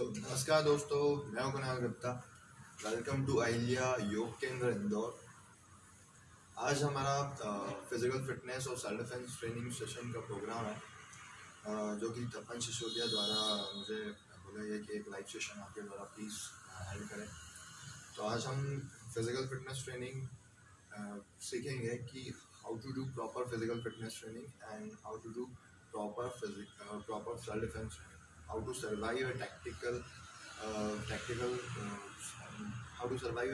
नमस्कार दोस्तों, मैं हूं कुणाल गुप्ता। वेलकम टू अहिल्या योग केंद्र इंदौर। आज हमारा फिजिकल फिटनेस और सेल्फ डिफेंस ट्रेनिंग सेशन का प्रोग्राम है, जो कि तपन सिसोदिया द्वारा मुझे बोला गया कि एक लाइव सेशन आपके द्वारा प्लीज़ हेल्प करें। तो आज हम फिजिकल फिटनेस ट्रेनिंग सीखेंगे कि how to do proper physical fitness training and how to do proper self defence training, how to survive a tactical how to survive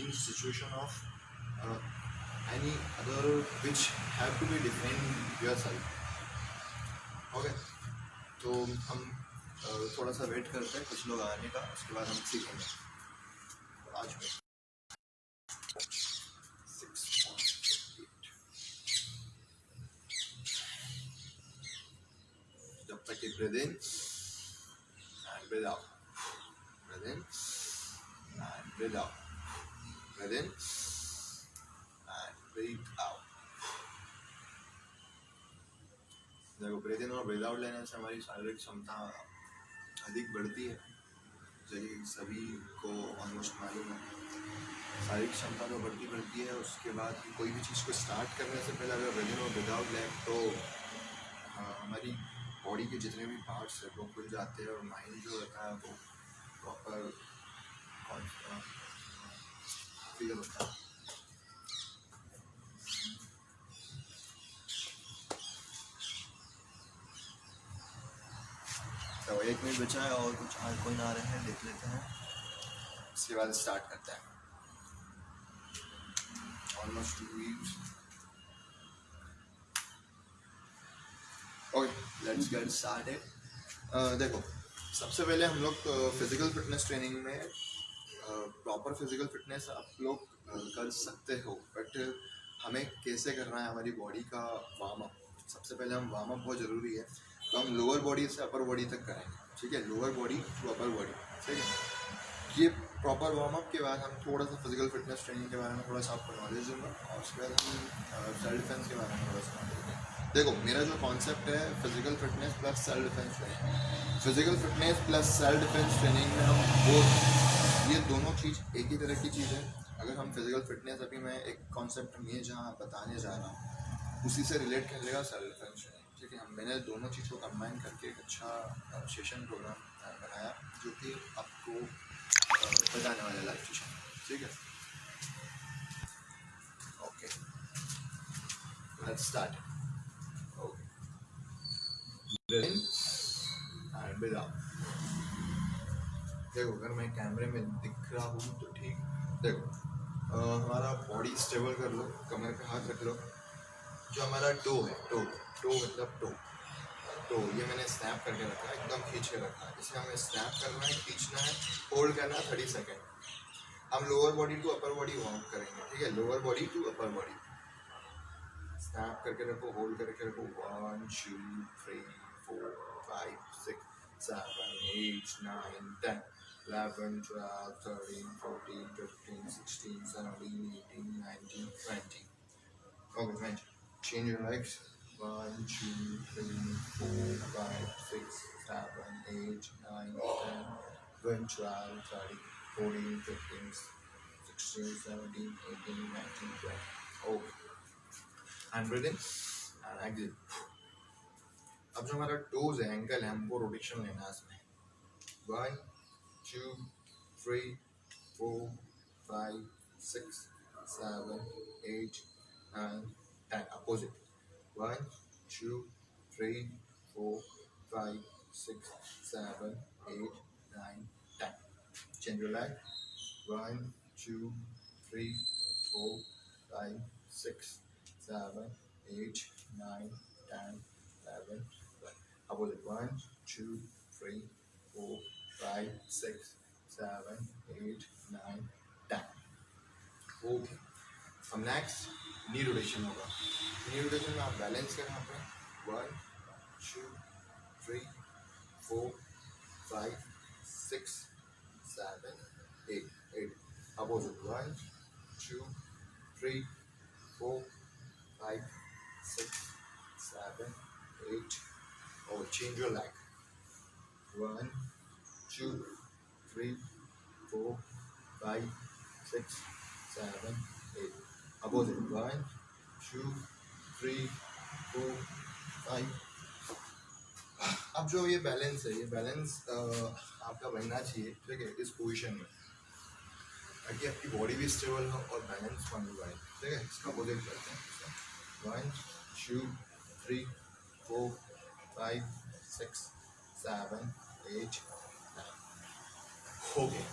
in situation of uh, any other which have to be defend yourself. Okay, तो हम थोड़ा सा wait करते हैं कुछ लोग आने का, उसके बाद हम सीखेंगे। आज में 6.8 जब तक कि breathe in and breathe out, breathe in and breathe out, breathe in and breathe out. देखो, ब्रीथ इन और ब्रीथ आउट लेने से हमारी शारीरिक क्षमता अधिक बढ़ती है। जैसे सभी को ऑलमोस्ट मालूम है, शारीरिक क्षमता तो बढ़ती है। उसके बाद कोई भी चीज़ को स्टार्ट करने से पहले अगर ब्रीथ इन और ब्रीथ आउट लें तो हमारी बॉडी के जितने भी पार्ट्स हैं वो खुल जाते हैं और माइंड जो रहता है वो प्रॉपर फील होता है। तो 1 मिनट बचा है और कुछ कोई ना आ रहे हैं, देख लेते हैं, उसके बाद स्टार्ट करते हैं। Almost 2 weeks. Okay, let's get started. देखो, सबसे पहले हम लोग फिजिकल फिटनेस ट्रेनिंग में प्रॉपर फिजिकल फिटनेस आप लोग कर सकते हो, बट हमें कैसे करना है हमारी बॉडी का वार्म अप। सबसे पहले हम वार्म अप बहुत ज़रूरी है, तो हम लोअर बॉडी से अपर बॉडी तक करेंगे। ठीक है, lower body to upper body. ठीक है, ये प्रॉपर वार्म अप के बाद हम थोड़ा सा फिजिकल फिटनेस ट्रेनिंग के बारे में थोड़ा सा आपको नॉलेज दूंगा और उसके बाद हम सेल्फ डिफेंस के बारे में थोड़ा सा नॉलेज देंगे। देखो, मेरा जो कॉन्सेप्ट है physical fitness plus self defence training, physical fitness plus self defence training में हम वो ये दोनों चीज़ एक ही तरह की चीज़ है। अगर हम फिजिकल फिटनेस, अभी मैं एक कॉन्सेप्ट में जहाँ बताने जा रहा हूँ उसी से रिलेट कर लेगा सेल्फ डिफेंस ट्रेनिंग। ठीक है, मैंने दोनों चीज़ को कंबाइन करके एक अच्छा सेशन प्रोग्राम बनाया जो कि आपको बताने वाला लाइव सेशन। ठीक है, okay, let's start. Okay, breathe in and breathe out. देखो, अगर मैं कैमरे में दिख रहा हूँ तो ठीक। देखो, हमारा बॉडी स्टेबल कर लो, कमर पे हाथ रख लो। जो हमारा टो है, टो मतलब टो ये मैंने स्नैप करके रखा है, एकदम खींच के रखा है। इसे हमें स्नैप करना है, खींचना है, होल्ड करना है 30 सेकेंड। हम lower body to upper body warm करेंगे। ठीक है, lower body to upper body snap करके रखो, होल्ड करके रखो। 1 2 3 4 5 6 7 8 9 10 11 12 13 14 15 16 17 18 19 20. Okay, 20. Change your legs. 1 2 3 4 5 6 7 8 9 10 11 12 13 14 15 16 17 18 19 20. Okay. And breathe in and exhale. अब जो हमारा टोज है, एंकल है, हमको रोटेशन लेना है इसमें। 1 2 3 4 5 6 7 8 9 10. Opposite. 1 2 3 4 5 6 7 8 9 10. Change your leg. 1 2 3 4 5 6 7 8 9 10 11 12. Opposite. 1 2 3 4 5 6 7 8 9 10. Okay, अब नेक्स्ट नी रोटेशन होगा। नी रोटेशन में आप बैलेंस करें अपने। 1 2 3 4 5 6 7 8 opposite। 1 2 3 4 5 6 7 8 और change your leg। 1 2, 3, 4, 5, 6, 7, 8. Opposite. 1, 2, 3, 4, 5. अब जो ये बैलेंस है, ये बैलेंस आपका बनना चाहिए, ठीक है, इस पोजीशन में, ताकि आपकी बॉडी भी स्टेबल हो और बैलेंस बन पाए, ठीक है। इसका अपोजिट करते हैं। 1, 2, 3, 4, 5, 6, 7, 8, 9. Okay.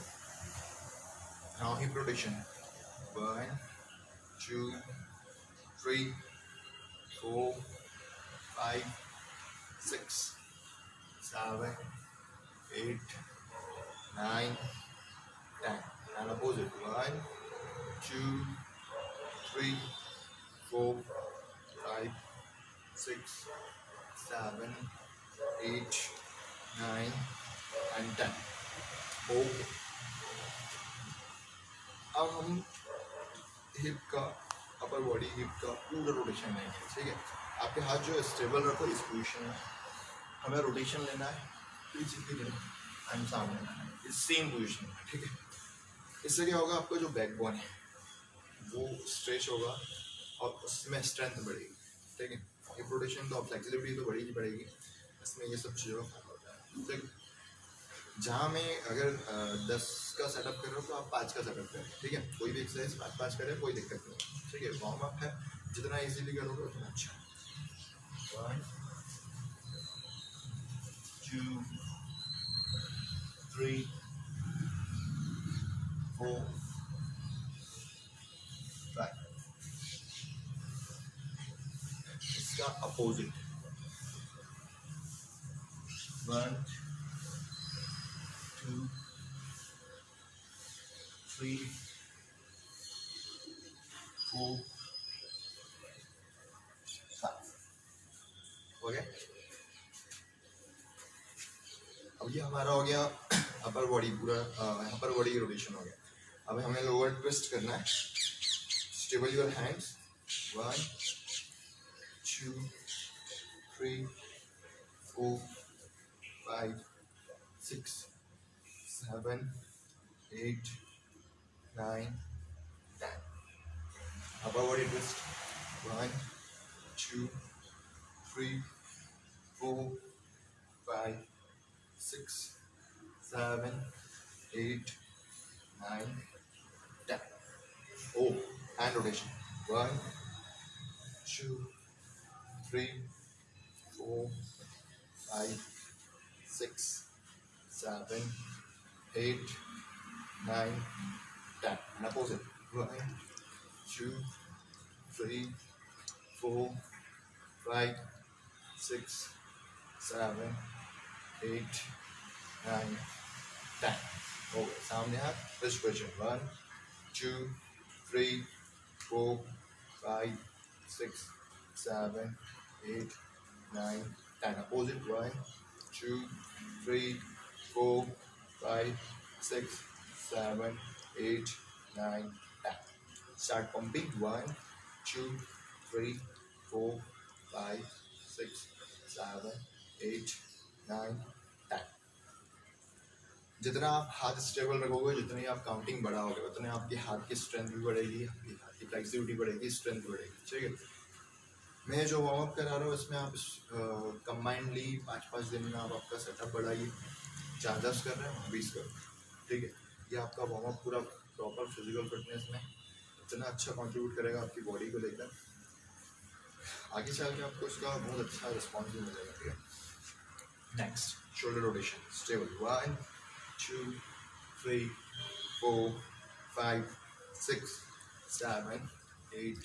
Now hip rotation. 1, 2, 3, 4, 5, 6, 7, 8, 9, 10. And opposite. 1, 2, 3, 4, 5, 6, 7, 8, 9, and 10. Okay. अब हम हिप का, अपर बॉडी हिप का पूरा रोटेशन लेंगे, ठीक है। आपके हाथ जो है स्टेबल रखो इस पोजीशन में, हमें रोटेशन लेना है पीछे की तरफ एंड सामने लेना है इस सेम पोजीशन में, ठीक है। इससे क्या होगा, आपका जो बैकबोन है वो स्ट्रेच होगा और उसमें स्ट्रेंथ बढ़ेगी, ठीक है। हिप रोटेशन तो फ्लेक्सिबिलिटी तो बढ़ेगी बढ़ेगी, इसमें ये सब चीज़ों का फायदा होता है, ठीक। जहाँ में अगर 10 का सेटअप कर रहे हो तो आप 5 का सेटअप करें, ठीक है। कोई भी एक्सरसाइज 5-5 करें, कोई दिक्कत नहीं, ठीक है। वार्म अप है, जितना इजीली करोगे उतना अच्छा है। 1, 2, 3, 4, 5. इसका अपोजिट। 1, 2, 3, 4, 5. ओके। अब ये हमारा हो गया अपर बॉडी, पूरा अपर बॉडी की रोटेशन हो गया। अब हमें लोअर ट्विस्ट करना है। Stable your hands. 1, 2, 3, 4, 5, 6, 7, 8, 9, 10. Upper body twist. 1, 2, 3, 4, 5, 6, 7, 8, 9, 10. Oh, hand rotation. 1, 2, 3, 4, 5, 6, 7, 8, 9, 10. And opposite. 1, 2, 3, 4, 5, 6, 7, 8, 9, 10. Okay, सामने हाथ, wrist position. 1, 2, 3, 4, 5, 6, 7, 8, 9, 10. Opposite. 1, 2, 3, 4, 5, 6, 7, 8, 9, 10. Start pumping. 1, 2, 3, 4, 5, 6, 7, 8, 9, 10. जितना आप हाथ स्टेबल रखोगे, जितनी आप काउंटिंग बढ़ाओगे, उतने आपके हाथ की स्ट्रेंथ भी बढ़ेगी, आपकी हाथ की फ्लेक्सिबिलिटी बढ़ेगी, स्ट्रेंथ बढ़ेगी, ठीक है। मैं जो वार्म अप करा रहा हूँ इसमें आप कंबाइंडली 5-5 दिन में आप आपका सेटअप बढ़ाइए। 4-10 कर रहे हैं, 20 करो, ठीक है। ये आपका वार्म अप पूरा प्रॉपर फिजिकल फिटनेस में इतना अच्छा कंट्रीब्यूट करेगा आपकी बॉडी को लेकर, आगे चल के आपको इसका बहुत अच्छा रिस्पॉन्स भी मिलेगा, ठीक है। Next, shoulder rotation. Stable. 1, 2, 3, 4, 5, 6, 7, 8,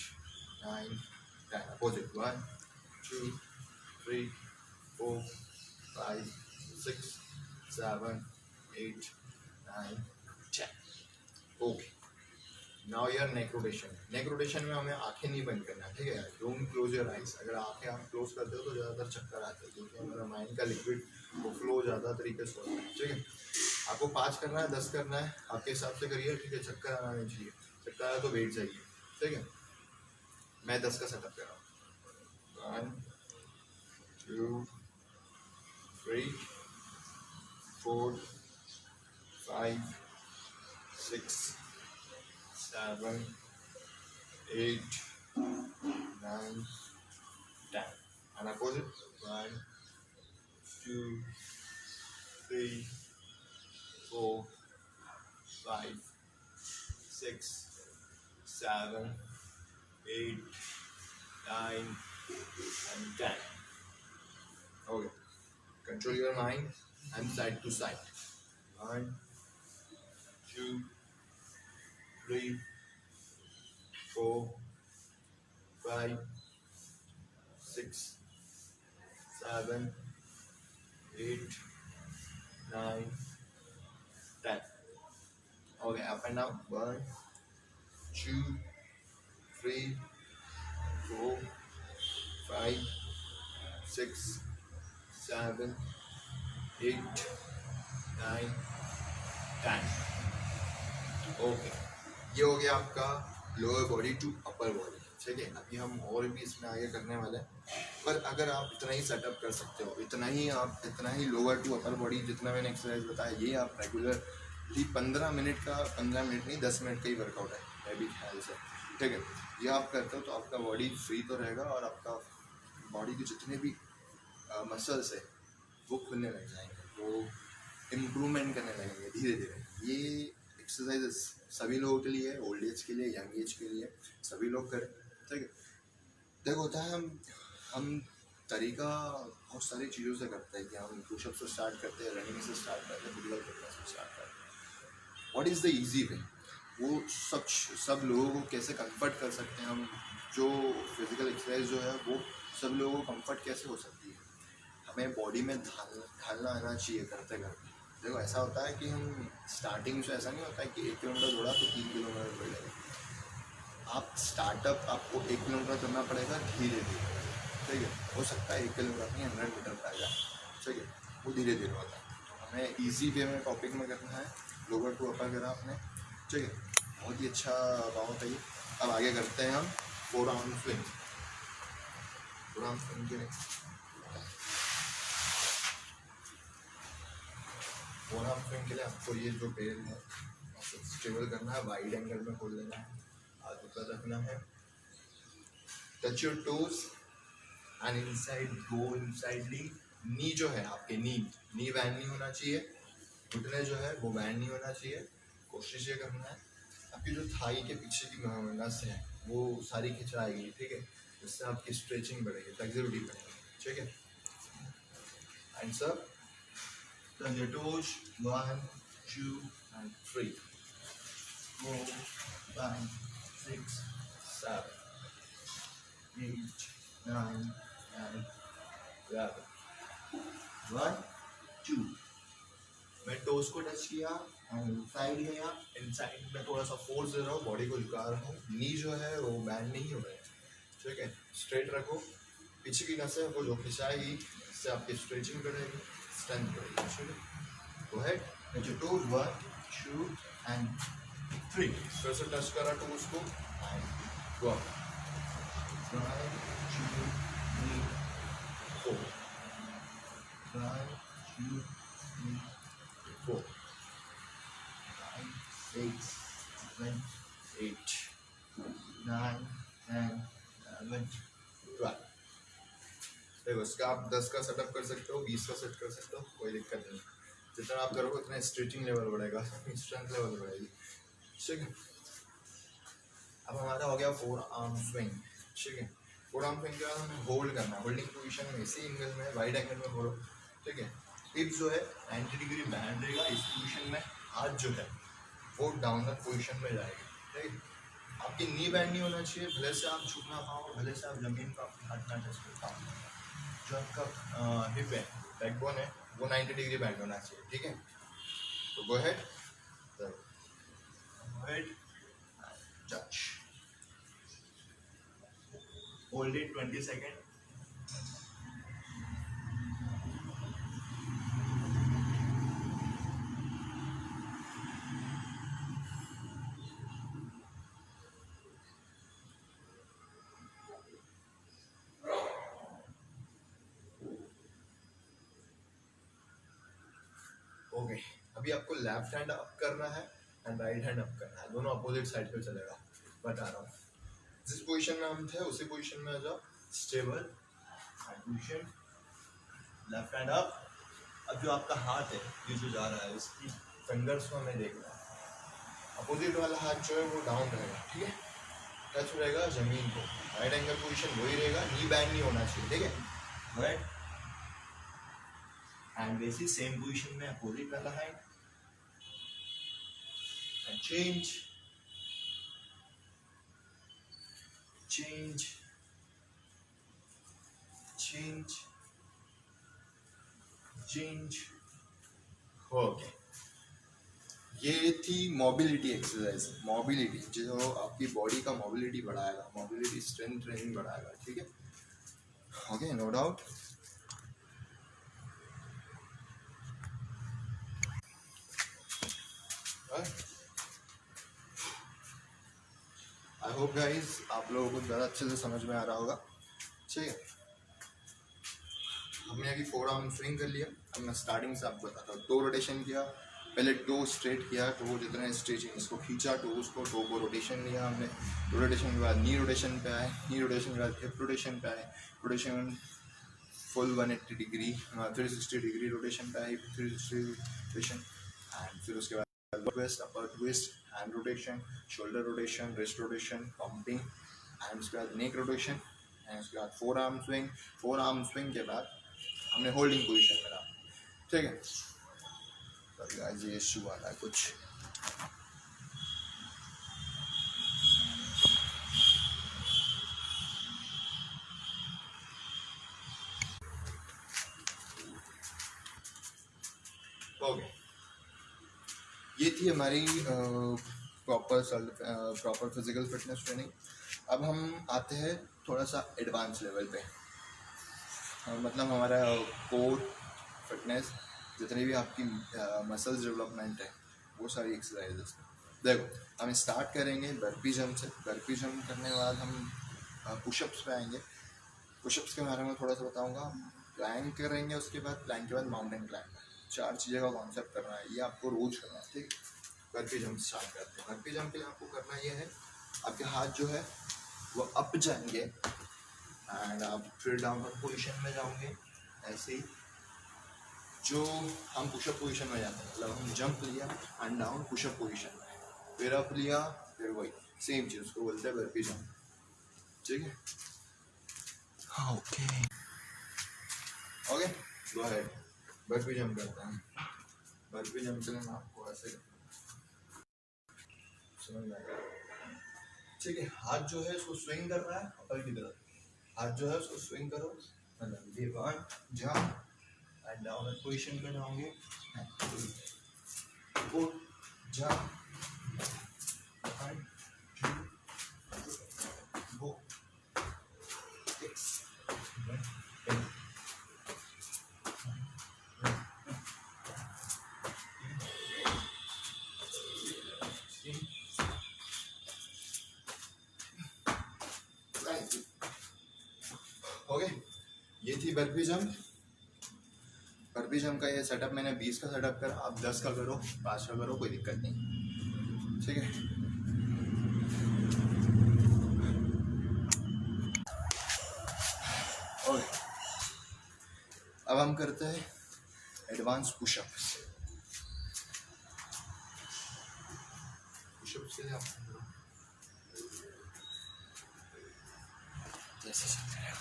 9, 10. Opposite. 1, 2, 3, 4, 5, 6, 7, 8, 9, 10. Okay. Now यार नेक रोटेशन। नेक रोटेशन में हमें आंखें नहीं बंद करना, ठीक है। Don't close your eyes. अगर आंखें आप क्लोज करते हो तो ज़्यादातर चक्कर आते हैं, क्योंकि हमारा माइंड का लिक्विड वो फ्लो ज़्यादा तरीके से होता है, ठीक है। आपको 5 करना है, 10 करना है, आपके हिसाब से करिए, ठीक है। चक्कर आना नहीं चाहिए, चक्कर आया तो वेट जाइए, ठीक है। मैं 10 का सेटअप कर रहा हूँ। 1, 2, 3, 4, 5, 6, 7, 8, 9, 10. And opposite. 1, 2, 3, 4, 5, 6, 7, 8, 9, and 10. Okay. Control your mind and side to side. 1, 2, 3, 4, 5, 6, 7, 8, 9, 10. Okay, up and down. 1, 2, 3, 4, 5, 6, 7, 8, 9, 10. Okay, ये हो गया आपका lower body to upper body. ठीक है, अभी हम और भी इसमें आगे करने वाले हैं, पर अगर आप इतना ही सेटअप कर सकते हो, इतना ही लोअर टू अपर बॉडी जितना मैंने एक्सरसाइज बताया, ये आप रेगुलरली 15 मिनट का, 15 मिनट नहीं 10 मिनट का ही वर्कआउट है मेरे ख्याल से। ठीक है, ये आप करते हो तो आपका बॉडी फ्री तो रहेगा और आपका बॉडी के जितने भी मसल्स है वो खुलने लग जाएंगे, वो इम्प्रूवमेंट करने लगेंगे धीरे धीरे। ये एक्सरसाइजेस सभी लोगों के लिए, ओल्ड एज के लिए, यंग एज के लिए, सभी लोग करें। ठीक है, देखो होता है हम तरीका बहुत सारी चीज़ों से करते हैं कि हम पुशअप से स्टार्ट करते हैं, रनिंग से स्टार्ट करते हैं, फिजिकल फिटनेस से स्टार्ट करते हैं। What is the easy way? वो सब लोगों को कैसे कंफर्ट कर सकते हैं हम? जो फिजिकल एक्सरसाइज जो है वो सब लोगों को कंफर्ट कैसे हो सकती है? हमें बॉडी में ढालना आना चाहिए करते करते। देखो ऐसा होता है कि हम स्टार्टिंग से ऐसा नहीं होता है कि 1 किलोमीटर दौड़ा तो 3 किलोमीटर दौड़ेगा। आप स्टार्टअप आपको 1 किलोमीटर करना पड़ेगा धीरे धीरे। ठीक है, हो सकता है 1 किलोमीटर नहीं 100 मीटर का आएगा। ठीक है, वो धीरे धीरे होता है। तो हमें ईजी वे में टॉपिक में करना है, लोअर टू अपर करा आपने। ठीक है, बहुत ही अच्छा बात है ये। अब आगे करते हैं हम four arm swing. Four arm swing के लिए फोर आर्म स्विंग के लिए आपको ये जो पैर है स्टेबल करना है, वाइड एंगल में खोल लेना है, हाथ ऊपर रखना है, touch your toes and inside go insidely. Knee जो है आपके नी बैंड नहीं होना चाहिए, घुटने जो है वो बैंड नहीं होना चाहिए। कोशिश ये करना है आपकी जो थाई के पीछे की नस है वो सारी खिंचाएगी। ठीक है, जिससे आपकी स्ट्रेचिंग बढ़ेगी, फ्लेक्सिबिलिटी बढ़ेगी। ठीक है, एंड सब turn your toes, 1, 2, and 3, 4, 5, 6, 7, 8, 9, and 11. 1, 2. मैं टोज को टच किया, साइड गया, इनसाइड में थोड़ा सा फोर्स दे रहा हूँ, बॉडी को झुका रहा हूँ, नी जो है वो बैंड नहीं हो रहा है। ठीक है, स्ट्रेट रखो, पीछे की नसें वो जो खिंचाएगी इससे आपकी स्ट्रेचिंग बढ़ेगी, स्ट्रेंथ बढ़ेगी। ठीक है, go ahead, let your toes 1, 2, and 3. फिर से टच करा टोज को and go up. 1, 2, 3, 4. 1, 2, 3, 4. 5, 6, 7, 8, 9, 10, 11, 12. देखो इसका आप 10 का सेटअप कर सकते हो, 20 का सेट कर सकते हो, कोई दिक्कत नहीं। जितना आप करोगे उतना स्ट्रेचिंग लेवल बढ़ेगा, स्ट्रेंथ लेवल बढ़ेगी। ठीक है, अब हमारा हो गया फोर आर्म स्विंग। ठीक है, फोर आर्म स्विंग के बाद हमें होल्ड करना है, होल्डिंग पोजीशन में इसी एंगल में वाइड एंगल में होल्ड। ठीक है, हिप जो है 90 डिग्री बैंड रहेगा, इस पोजीशन में हाथ जो है वो डाउनवर्ड पोजीशन में जाएगी। ठीक है, आपकी नी बैंड नहीं होना चाहिए, भले से आप झुक ना पाओ, भले से आप जमीन पर अपने हाथ ना टच कर पाओ। जो आपका हिप है, बैकबोन है, वो 90 डिग्री बैंड होना चाहिए। ठीक है, तो go ahead, touch, hold it 20 seconds. Okay, अभी आपको लेफ्ट हैंड अप करना है एंड राइट हैंड अप करना है, दोनों अपोजिट साइड पे चलेगा, बता रहा हूँ। जिस पोजीशन में हम थे उसी पोजीशन में आ जाओ, stable position, left hand up. अब जो आपका हाथ है ये जो जा रहा है इसकी फिंगर्स को हमें देखना है, अपोजिट वाला हाथ जो है वो डाउन रहेगा, ठीक है, टच रहेगा जमीन को, राइट एंगल पोजीशन वही रहेगा, नी बैंड नहीं होना चाहिए, ठीक है, राइट। एंड वैसे सेम पोजीशन में अपोजिट वाला hand and change change change change. Okay, ये थी मोबिलिटी एक्सरसाइज। मोबिलिटी जो आपकी बॉडी का मोबिलिटी बढ़ाएगा, मोबिलिटी स्ट्रेंथ ट्रेनिंग बढ़ाएगा, ठीक है, okay, no doubt. I hope guys आप लोगों को ज़्यादा अच्छे से समझ में आ रहा होगा, ठीक है। हमने अभी 4 आर्म स्विंग कर लिया। अब मैं स्टार्टिंग से आपको बताता हूँ। टो रोटेशन किया, पहले टो स्ट्रेट किया, टो जितने स्ट्रेचिंग इसको खींचा, टोज को, टो को रोटेशन लिया हमने, रोटेशन के बाद नी रोटेशन पे आए, नी रोटेशन के बाद हिप रोटेशन पे आए, rotation full 180 degree 360 degree rotation पे आए, 360 रोटेशन, एंड फिर उसके बाद twist, upper twist, hand rotation, shoulder rotation, wrist rotation, pumping, and उसके बाद नेक रोटेशन, एंड उसके बाद 4 आर्म स्विंग। 4 आर्म स्विंग के बाद हमने होल्डिंग पोजीशन में रहा, ठीक है। तो गाइस ये इशू आ रहा है कुछ, ओके। ये थी हमारी प्रॉपर फिजिकल फिटनेस ट्रेनिंग। अब हम आते हैं थोड़ा सा एडवांस लेवल पे, मतलब हमारा कोर फिटनेस, जितनी भी आपकी मसल्स डेवलपमेंट है वो सारी एक्सरसाइजेस। देखो हम स्टार्ट करेंगे बर्पी जंप से। बर्पी जंप करने के बाद हम पुशअप्स पे आएंगे। पुशअप्स के बारे में थोड़ा सा बताऊंगा। प्लैंक करेंगे, उसके बाद प्लैंक के बाद माउंटेन क्लाइंब। 4 चीज़ें का कॉन्सेप्ट करना है, ये आपको रोज करना है, ठीक। बर्पी जंप स्टार्ट करते हैं। बर्पी जंप के लिए आपको करना ये है, आपके हाथ जो है वो अप जाएंगे एंड आप फिर डाउनवर्ड पोजीशन में जाओगे, ऐसे ही जो हम पुशअप पोजीशन में जाते हैं, मतलब हम जंप लिया एंड डाउन पुशअप पोजीशन में, फिर अप लिया, फिर वही सेम चीज़, उसको बोलते हैं बर्पी जंप, ठीक है। हाँ, okay okay, go ahead. Burpee jump करते हैं। बर्पी जंप के लिए मैं आपको ऐसे समझ में आएगा, ठीक है। हाथ जो है उसको स्विंग कर रहा है अपर की तरफ, हाथ जो है उसको स्विंग करो, मतलब ये 1 जंप एंड डाउन पोजीशन में जाओगे, 4 जंप एंड 2 गो, 6 10 ओके। ये थी बर्पी जंप। बर्पी जंप का ये सेटअप मैंने 20 का सेटअप करा, आप 10 का करो, 5 का करो, कोई दिक्कत नहीं, ठीक है। ओके, अब हम करते हैं एडवांस पुशअप्स। पुशअप्स के लिए आप जैसे चलते हैं,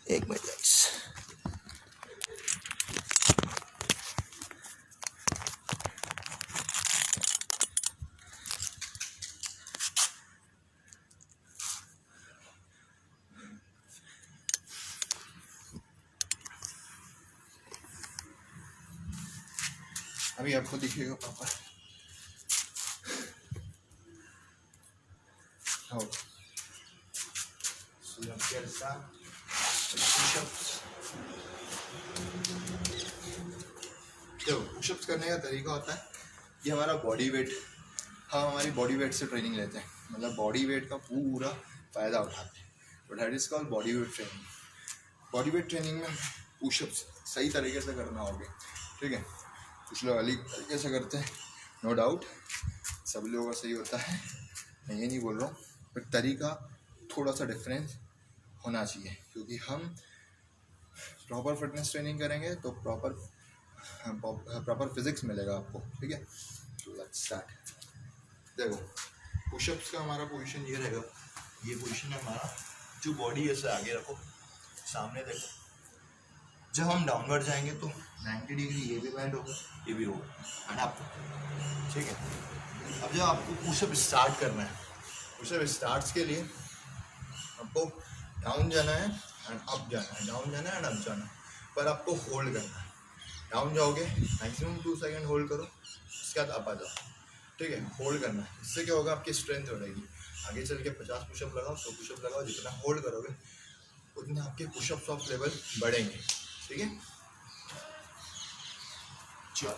एक मिनट गाइस। अभी आपको दिखेगा पापा। हाँ, देखो पुशअप्स करने का तरीका होता है, ये हमारा बॉडी वेट, हम हमारी बॉडी वेट से ट्रेनिंग लेते हैं, मतलब बॉडी वेट का पूरा फ़ायदा उठाते हैं। But that is called body weight training. Body weight training में पुशअप्स सही तरीके से करना होगा, ठीक है। कुछ लोग अलग तरीके से करते हैं, नो डाउट सब लोगों का सही होता है, मैं ये नहीं बोल रहा हूँ, बट तरीका थोड़ा सा डिफरेंस होना चाहिए, क्योंकि हम प्रॉपर फिटनेस ट्रेनिंग करेंगे तो प्रॉपर फिजिक्स मिलेगा आपको, ठीक है। तो लेट्स स्टार्ट। देखो पुशअप्स का हमारा पोजीशन ये रहेगा, ये पोजीशन है हमारा, जो बॉडी ऐसे आगे रखो, सामने देखो। जब हम डाउनवर्ड जाएंगे तो 90 डिग्री ये भी बैंड होगा, ये भी होगा, एंड अप, ठीक है। अब जब आपको पुशअप स्टार्ट करना है, पुशअप स्टार्ट्स के लिए आपको डाउन जाना है एंड अप जाना है, डाउन जाना है एंड अप जाना है, पर आपको होल्ड करना है। डाउन जाओगे मैक्सिमम 2 सेकेंड होल्ड करो, उसके बाद अप आ जाओ, ठीक है। होल्ड करना है, इससे क्या होगा, आपकी स्ट्रेंथ बढ़ेगी। आगे चल के 50 पुशअप लगाओ, 100 पुशअप लगाओ, जितना होल्ड करोगे उतने आपके पुशअप्स ऑफ लेवल बढ़ेंगे, ठीक है। चलो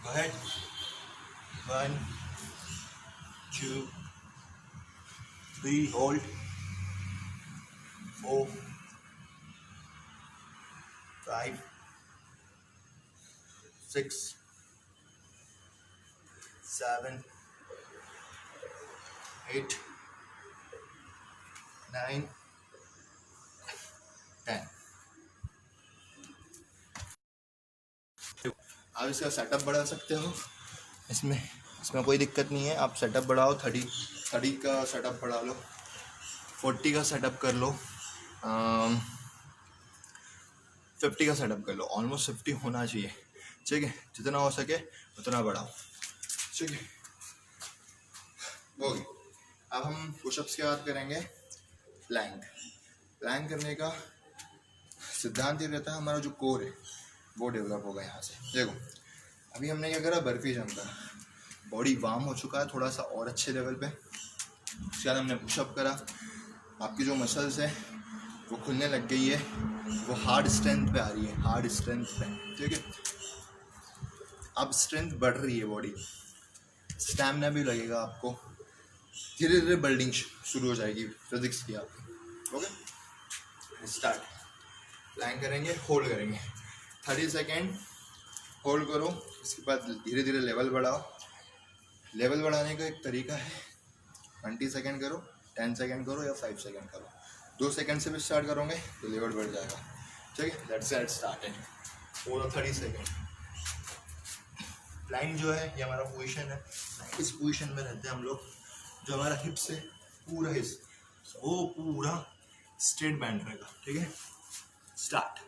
गो अहेड, 1 2 3 होल्ड, 4 5 6 7 8 9 10। आप इसका सेटअप बढ़ा सकते हो, इसमें कोई दिक्कत नहीं है। आप सेटअप बढ़ाओ, 30 का सेटअप बढ़ा लो, 40 का सेटअप कर लो, 50 का सेटअप कर लो, ऑलमोस्ट 50 होना चाहिए, ठीक है। जितना हो सके उतना बढ़ाओ, ठीक है। ओके, अब हम पुशअप्स के बाद करेंगे प्लैंक। प्लैंक करने का सिद्धांत ये रहता है, हमारा जो कोर है वो डेवलप होगा यहाँ से। देखो अभी हमने क्या करा, बर्फी जंप करा, बॉडी वार्म हो चुका है थोड़ा सा और अच्छे लेवल पे। उसके बाद हमने पुशअप करा, आपकी जो मसल्स है वो खुलने लग गई है, वो हार्ड स्ट्रेंथ पे आ रही है, हार्ड स्ट्रेंथ पे, ठीक है। अब स्ट्रेंथ बढ़ रही है बॉडी, स्टैमिना भी लगेगा आपको, धीरे धीरे बिल्डिंग शुरू हो जाएगी फिजिक्स की आपकी। Okay start. प्लैंक करेंगे, होल्ड करेंगे, 30 सेकेंड होल्ड करो, इसके बाद धीरे धीरे लेवल बढ़ाओ। लेवल बढ़ाने का एक तरीका है, 20 सेकेंड करो, 10 सेकेंड करो या 5 सेकेंड करो। 2 सेकेंड से भी स्टार्ट करोगे तो लेवल बढ़ जाएगा, ठीक है। Let's get started for 30 second. Plank जो है ये हमारा पोजीशन है, इस पोजीशन में रहते हैं हम लोग, जो हमारा हिप्स है पूरा हिस्सा वो पूरा स्ट्रेट बैंड रहेगा, ठीक है। स्टार्ट।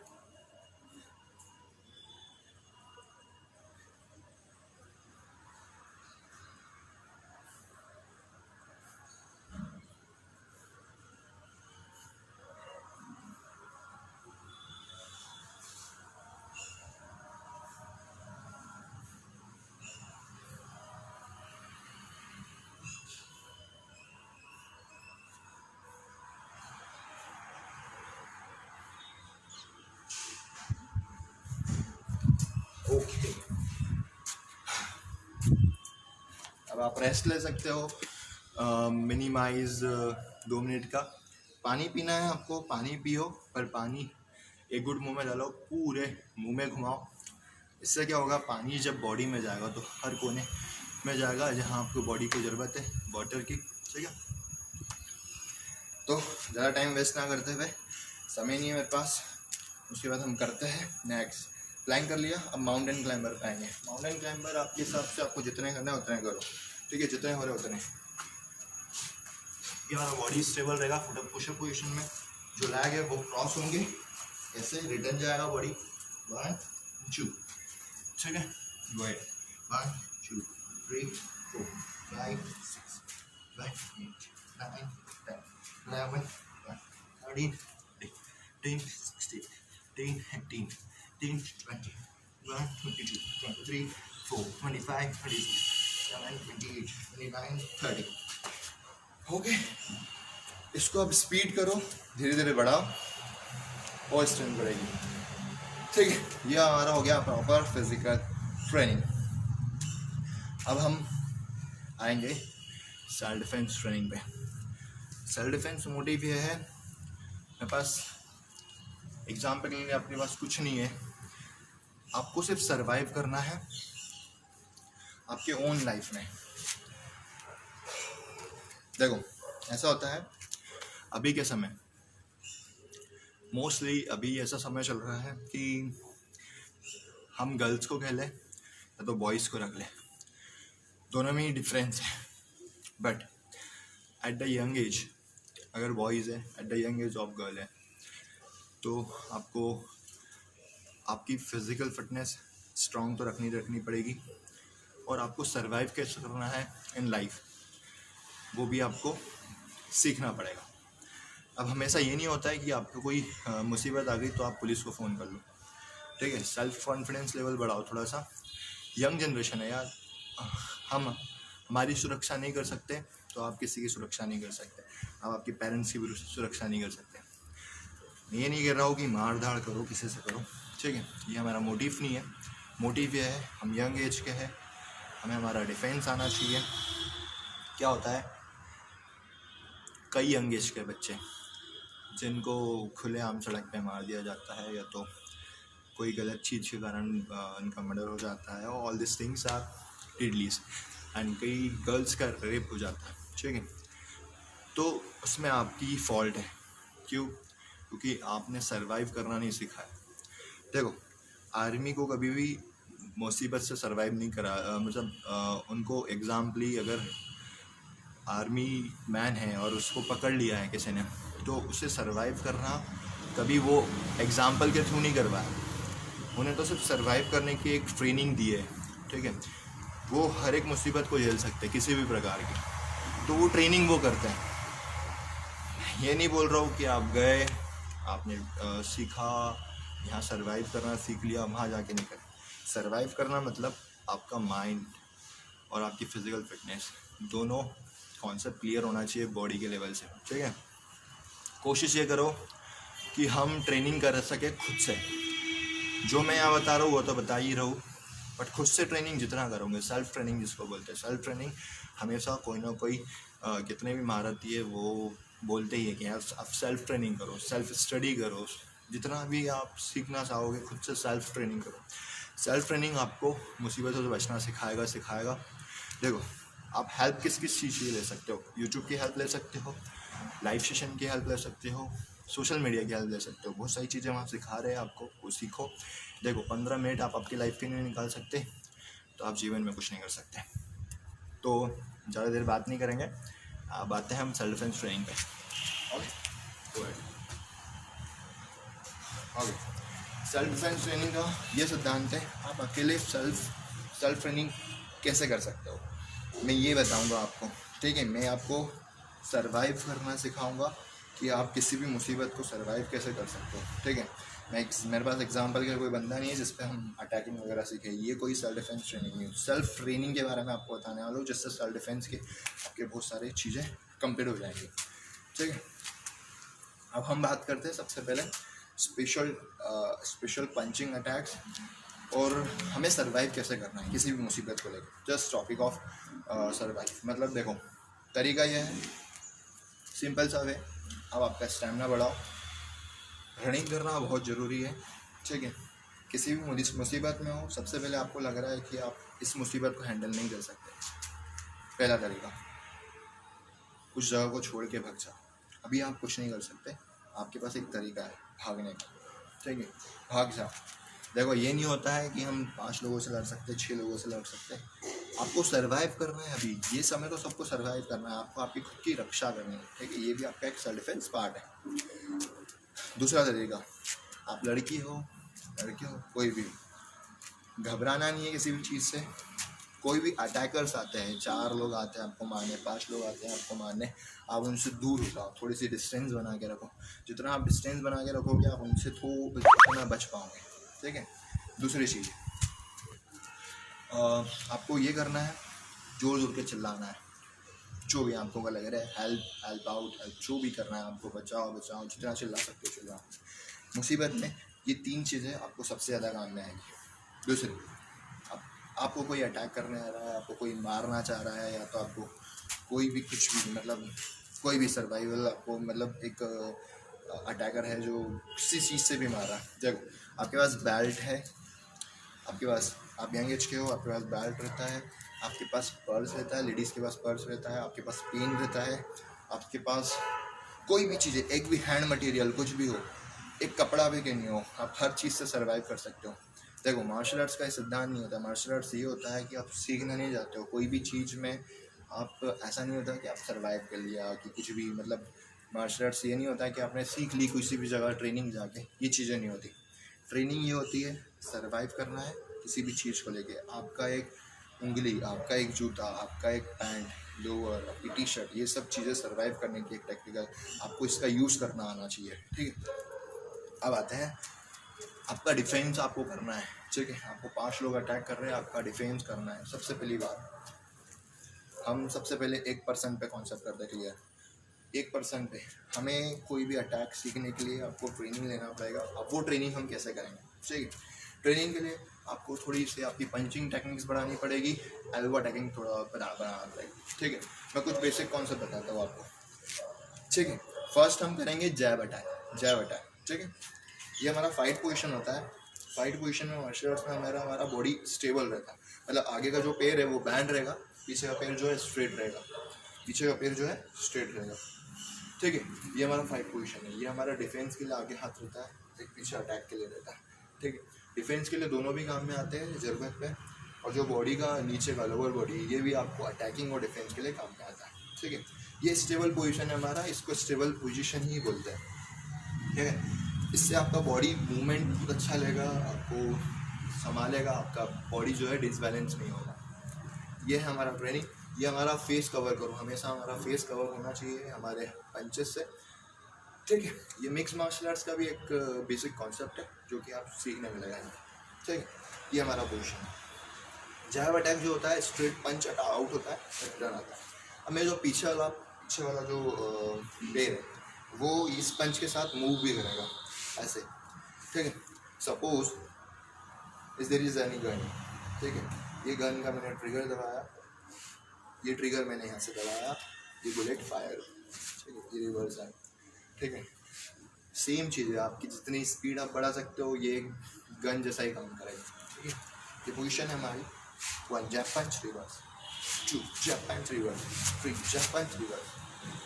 ओके अब आप रेस्ट ले सकते हो, मिनिमाइज 2 मिनट का। पानी पीना है आपको, पानी पियो, पर पानी एक गुट मुंह में डालो, पूरे मुंह में घुमाओ। इससे क्या होगा, पानी जब बॉडी में जाएगा तो हर कोने में जाएगा जहाँ आपको बॉडी की ज़रूरत है वाटर की, ठीक है। तो ज़्यादा टाइम वेस्ट ना करते हुए, समय नहीं है मेरे पास, उसके बाद हम करते हैं नेक्स्ट। प्लैंक कर लिया, अब माउंटेन क्लाइंबर पे आएंगे। माउंटेन क्लाइंबर आपके हिसाब से आपको जितने करना है उतने करो, ठीक है, जितने हो रहे उतने। ये हमारा बॉडी स्टेबल रहेगा, पुशअप पोजीशन में जो लैग है वो क्रॉस होंगे, ऐसे रिटर्न जाएगा बॉडी, 1 2, ठीक है। Go ahead, 1 2 3 4 5 6 7 8 9 10 11 13 14 16 18 19 20 21 22 23 4 25 26 27 28 29 30। ओके, इसको अब स्पीड करो, धीरे धीरे बढ़ाओ और स्ट्रेंथ बढ़ेगी, ठीक है। यह हमारा हो गया प्रॉपर फिजिकल ट्रेनिंग। अब हम आएंगे सेल्फ डिफेंस ट्रेनिंग पे। सेल्फ डिफेंस मोटिव ये है मेरे पास एग्जाम्पल के लिए आपके पास कुछ नहीं है, आपको सिर्फ सरवाइव करना है आपके ओन लाइफ में। देखो ऐसा होता है अभी के समय, मोस्टली अभी ऐसा समय चल रहा है कि हम गर्ल्स को खेलें या तो बॉयज़ को रख लें, दोनों में ही डिफरेंस है। But at the young age अगर बॉयज़ है, at the young age of girl है, तो आपको आपकी फिज़िकल फिटनेस स्ट्रॉन्ग तो रखनी पड़ेगी, और आपको सरवाइव कैसे करना है इन लाइफ वो भी आपको सीखना पड़ेगा। अब हमेशा ये नहीं होता है कि आपको कोई मुसीबत आ गई तो आप पुलिस को फ़ोन कर लो, ठीक है। सेल्फ कॉन्फिडेंस लेवल बढ़ाओ थोड़ा सा। यंग जनरेशन है यार, हम हमारी सुरक्षा नहीं कर सकते तो आप किसी की सुरक्षा नहीं कर सकते, आप आपके पेरेंट्स की भी सुरक्षा नहीं कर सकते। मैं ये नहीं कह रहा हूँ कि मार धाड़ करो, किसी से करो, ठीक है, ये हमारा मोटिव नहीं है। मोटिव ये है हम यंग एज के हैं, हमें हमारा डिफेंस आना चाहिए। क्या होता है कई यंग एज के बच्चे जिनको खुलेआम सड़क पे मार दिया जाता है, या तो कोई गलत चीज़ के कारण उनका मर्डर हो जाता है, ऑल दिस थिंग्स आर इडलीज, एंड कई गर्ल्स का रेप हो जाता है, ठीक है। तो उसमें आपकी फॉल्ट है। क्यों? क्योंकि आपने सरवाइव करना नहीं सीखा है। देखो आर्मी को कभी भी मुसीबत से सरवाइव नहीं करा, मतलब उनको एग्जाम्पली अगर आर्मी मैन है और उसको पकड़ लिया है किसी ने, तो उसे सरवाइव करना कभी वो एग्जाम्पल के थ्रू नहीं करवाया, उन्हें तो सिर्फ सरवाइव करने की एक ट्रेनिंग दी है, ठीक है। वो हर एक मुसीबत को झेल सकते हैं किसी भी प्रकार की, तो वो ट्रेनिंग वो करते हैं। ये नहीं बोल रहा हूँ कि आप गए, आपने सीखा, यहाँ सरवाइव करना सीख लिया, वहाँ जाके नहीं करें। सरवाइव करना मतलब आपका माइंड और आपकी फिज़िकल फिटनेस दोनों कॉन्सेप्ट क्लियर होना चाहिए बॉडी के लेवल से, ठीक है। कोशिश ये करो कि हम ट्रेनिंग कर सके खुद से। जो मैं यहाँ बता रहा हूँ वो तो बता ही रहा हूँ, बट खुद से ट्रेनिंग जितना करोगे, सेल्फ ट्रेनिंग जिसको बोलते हैं, सेल्फ ट्रेनिंग हमेशा कोई ना कोई कितने भी महारथी है वो बोलते ही है कि यार आप सेल्फ ट्रेनिंग करो, सेल्फ स्टडी करो, जितना भी आप सीखना चाहोगे खुद से सेल्फ ट्रेनिंग करो। सेल्फ ट्रेनिंग आपको मुसीबतों से बचना सिखाएगा। देखो आप हेल्प किस किस चीज़ की ले सकते हो, यूट्यूब की हेल्प ले सकते हो, लाइव सेशन की हेल्प ले सकते हो, सोशल मीडिया की हेल्प ले सकते हो, बहुत सारी चीज़ें वहाँ सिखा रहे हैं आपको, वो सीखो। देखो 15 मिनट आप आपकी लाइफ के लिए निकाल सकते तो आप जीवन में कुछ नहीं कर सकते। तो ज़्यादा देर बात नहीं करेंगे, अब आते हैं हम सेल्फ डिफेंस ट्रेनिंग पे। ओके, सेल्फ डिफेंस ट्रेनिंग का ये सिद्धांत है, आप अकेले सेल्फ ट्रेनिंग कैसे कर सकते हो मैं ये बताऊंगा आपको, ठीक है। मैं आपको सरवाइव करना सिखाऊंगा कि आप किसी भी मुसीबत को सरवाइव कैसे कर सकते हो, ठीक है। मेरे पास एग्जांपल के कोई बंदा नहीं है जिस पे हम अटैकिंग वगैरह सीखे, ये कोई सेल्फ डिफेंस ट्रेनिंग नहीं है। सेल्फ ट्रेनिंग के बारे में आपको बताने वाला हूँ जिससे सेल्फ डिफेंस के आपके बहुत सारी चीज़ें कंप्लीट हो जाएंगी, ठीक है। अब हम बात करते हैं सबसे पहले स्पेशल पंचिंग अटैक्स, और हमें सरवाइव कैसे करना है किसी भी मुसीबत को लेकर। जस्ट टॉपिक ऑफ सरवाइव, मतलब देखो तरीका यह है, सिंपल सा वे, अब आपका स्टेमिना बढ़ाओ, रनिंग करना बहुत ज़रूरी है, ठीक है। किसी भी मुसीबत में हो, सबसे पहले आपको लग रहा है कि आप इस मुसीबत को हैंडल नहीं कर सकते, पहला तरीका उस जगह को छोड़ के भाग जाओ। अभी आप कुछ नहीं कर सकते, आपके पास एक तरीका है भागने का, ठीक है, भाग जाओ। देखो ये नहीं होता है कि हम 5 लोगों से लड़ सकते, 6 लोगों से लड़ सकते, आपको सरवाइव करना है। अभी ये समय तो सबको सरवाइव करना है, आपको आपकी खुद की रक्षा करनी है, ठीक है, ये भी आपका एक सेल्फ डिफेंस पार्ट है। दूसरा तरीका, आप लड़की हो कोई भी, घबराना नहीं है किसी भी चीज़ से। कोई भी अटैकर्स आते हैं, 4 लोग आते हैं आपको मारने, 5 लोग आते हैं आपको मारने, आप उनसे दूर हो जाओ, थोड़ी सी डिस्टेंस बना के रखो। जितना आप डिस्टेंस बना के रखोगे आप उनसे उतना बच पाओगे, ठीक है। दूसरी चीज़, आपको ये करना है, जोर जोर के चिल्लाना है, जो भी आपको लग रहा है, हेल्प आउट, जो भी करना है आपको, बचाओ, जितना चिल्ला सकते हो चिल्लाओ। मुसीबत में ये 3 चीज़ें आपको सबसे ज़्यादा काम में आएंगी। दूसरी, आपको कोई अटैक करने आ रहा है, आपको कोई मारना चाह रहा है, या तो आपको कोई भी कुछ भी, मतलब कोई भी सर्वाइवल आपको, मतलब एक अटैकर है जो किसी चीज़ से भी मारा। देखो आपके पास बेल्ट है, आपके पास आप यंग एज के हो, आपके पास बेल्ट रहता है, आपके पास पर्स रहता है, लेडीज़ के पास पर्स रहता है, आपके पास पेन रहता है, आपके पास कोई भी चीज़ें, एक भी हैंड मटेरियल कुछ भी हो, एक कपड़ा भी कि नहीं हो, आप हर चीज़ से सर्वाइव कर सकते हो। देखो मार्शल आर्ट्स का सिद्धांत नहीं होता, मार्शल आर्ट्स ये होता है कि आप सीखना नहीं जाते हो कोई भी चीज़ में, आप ऐसा नहीं होता कि आप सर्वाइव कर लिया कि कुछ भी, मतलब मार्शल आर्ट्स ये नहीं होता है कि आपने सीख ली किसी भी जगह ट्रेनिंग जाके, ये चीज़ें नहीं होती। ट्रेनिंग ये होती है सर्वाइव करना है किसी भी चीज़ को लेके। आपका एक उंगली, आपका एक जूता, आपका एक पैंट, लोअर, आपकी टी शर्ट, ये सब चीज़ें सर्वाइव करने की एक टेक्निकल, आपको इसका यूज़ करना आना चाहिए, ठीक है। अब आते हैं आपका डिफेंस आपको करना है, ठीक है। आपको 5 लोग अटैक कर रहे हैं, आपका डिफेंस करना है। सबसे पहली बात, हम सबसे पहले 1% पे कॉन्सेप्ट करते हैं, क्लियर। 1% पे हमें कोई भी अटैक सीखने के लिए आपको ट्रेनिंग लेना पड़ेगा। अब वो ट्रेनिंग हम कैसे करेंगे, ठीक है। ट्रेनिंग के लिए आपको थोड़ी सी आपकी पंचिंग टेक्निक्स बढ़ानी पड़ेगी, एल्बो अटैकिंग थोड़ा बढ़ाना पड़ेगी, ठीक है। मैं कुछ बेसिक कॉन्सेप्ट बताता हूँ आपको, ठीक है। फर्स्ट हम करेंगे जैब अटैक, ठीक है। ये हमारा फाइट पोजीशन होता है। फाइट पोजीशन में मार्शल आर्ट्स में हमारा बॉडी स्टेबल रहता है, मतलब आगे का जो पैर है वो बैंड रहेगा, पीछे का पैर जो है स्ट्रेट रहेगा, ठीक है। ये हमारा फाइट पोजीशन है। ये हमारा डिफेंस के लिए आगे हाथ रहता है, एक पीछे अटैक के लिए रहता है, ठीक है। डिफेंस के लिए दोनों भी काम में आते हैं ज़रूरत पे, और जो बॉडी का नीचे का लोअर बॉडी है ये भी आपको अटैकिंग और डिफेंस के लिए काम में आता है, ठीक है। ये स्टेबल पोजीशन है हमारा, इसको स्टेबल पोजीशन ही बोलते हैं, ठीक है। इससे आपका बॉडी मूवमेंट बहुत अच्छा लगेगा, आपको संभालेगा, आपका बॉडी जो है डिसबैलेंस नहीं होगा। ये है हमारा ट्रेनिंग। ये हमारा फेस कवर करो, हमेशा हमारा फेस कवर होना चाहिए हमारे पंचेस से, ठीक है। ये मिक्स मार्शल आर्ट्स का भी एक बेसिक कॉन्सेप्ट है जो कि आप सीखने में लगाएंगे, ठीक है। ये हमारा पोजीशन है। जैब अटैक जो होता है स्ट्रेट पंच आउट होता है, रिटर्न आता है। अब मेरा जो पीछे वाला जो पैर है वो इस पंच के साथ मूव भी करेगा ऐसे, ठीक है। सपोज इस देयर इज एनी गन, ठीक है। ये गन का मैंने ट्रिगर दबाया, ये ट्रिगर मैंने यहाँ से दबाया, ये बुलेट फायर, ठीक है। ये रिवर्स है, ठीक है। सेम चीज़ है, आपकी जितनी स्पीड आप बढ़ा सकते हो ये गन जैसा ही काम करेगा, ठीक है। ये पोजीशन है हमारी। 1 jab punch reverse, 2 jab punch reverse, 3 jab punch reverse